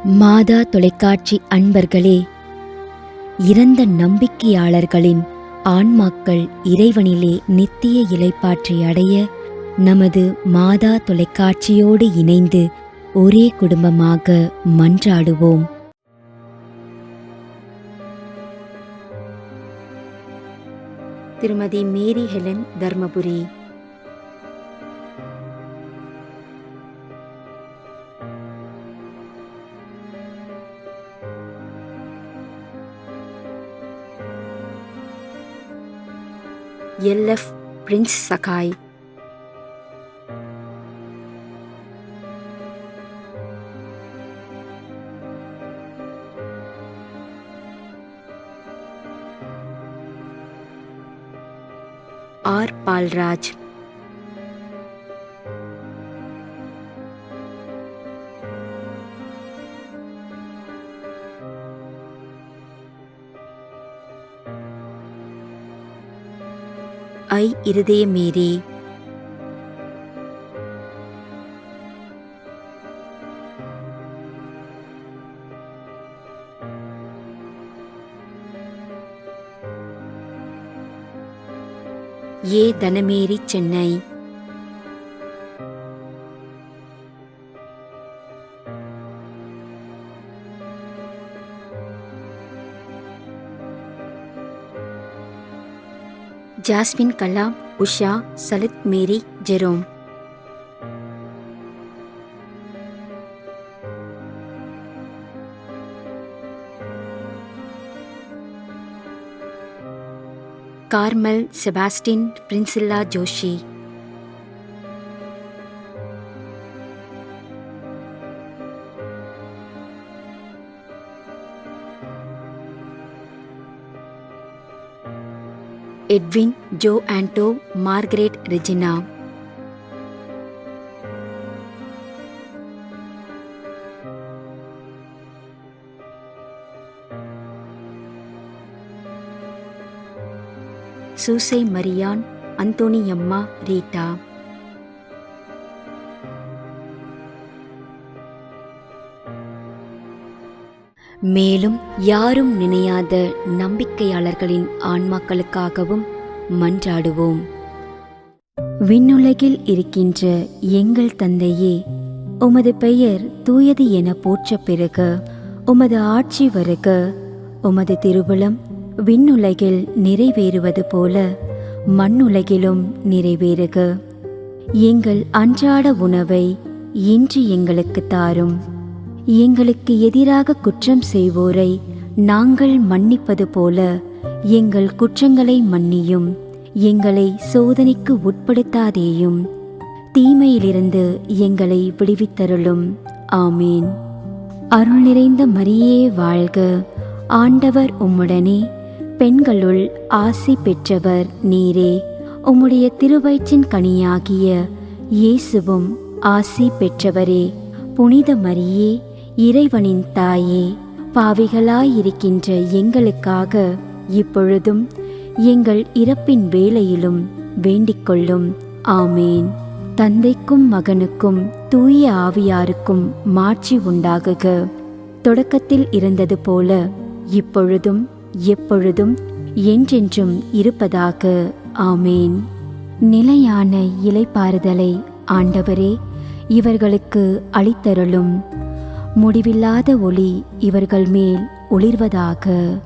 மாதா தொலைக்காட்சி அன்பர்களே, இறந்த நம்பிக்கையாளர்களின் ஆன்மாக்கள் இறைவனிலே நித்திய இளைப்பாற்றி அடைய நமது மாதா தொலைக்காட்சியோடு இணைந்து ஒரே குடும்பமாக மன்றாடுவோம். திருமதி Mary Helen, Dharmapuri. LF Prince Sagai. R Paulraj. I Irudaya Mary. A Dhanamary, Chennai. Jasmine Kala, Usha, Salith Mary, Jerome. Carmel, Sebastian, Priscilla, Joshi. Edwin, Joe Anto, Margaret, Regina. Susai, Marian, Anthoniamma, Rita. மேலும் யாரும் நினையாத நம்பிக்கையாளர்களின் ஆன்மாக்களுக்காகவும் மன்றாடுவோம். விண்ணுலகில் இருக்கின்ற எங்கள் தந்தையே, உமது பெயர் தூயது என போற்ற பெறுக. உமது ஆட்சி வருக. உமது திருவுளம் விண்ணுலகில் நிறைவேறுவது போல மண்ணுலகிலும் நிறைவேறுக. எங்கள் அன்றாட உணவை இன்று எங்களுக்கு தாரும். எங்களுக்கு எதிராக குற்றம் செய்வோரை நாங்கள் மன்னிப்பது போல எங்கள் குற்றங்களை மன்னியும். எங்களை சோதனைக்கு உட்படுத்தாதேயும், தீமையிலிருந்து எங்களை விடுவித்தருளும். ஆமீன். அருள் நிறைந்த மரியே வாழ்க. ஆண்டவர் உம்முடனே, பெண்களுள் ஆசி பெற்றவர் நீரே. உம்முடைய திருவயிற்றின் கனியாகிய இயேசுவும் ஆசி பெற்றவரே. புனித மரியே, இறைவனின் தாயே, பாவிகளாயிருக்கின்ற எங்களுக்காக இப்பொழுதும் எங்கள் இறப்பின் வேளையிலும் வேண்டிக்கொள்ளும். ஆமேன். தந்தைக்கும் மகனுக்கும் தூய ஆவியாருக்கும் மாட்சி உண்டாகுக. தொடக்கத்தில் இருந்தது போல இப்பொழுதும் எப்பொழுதும் என்றென்றும் இருப்பதாக. ஆமேன். நிலையான இளைப்பாறுதலை ஆண்டவரே இவர்களுக்கு அளித்தருளும். முடிவில்லாத ஒளி இவர்கள் மேல் ஒளிர்வதாக.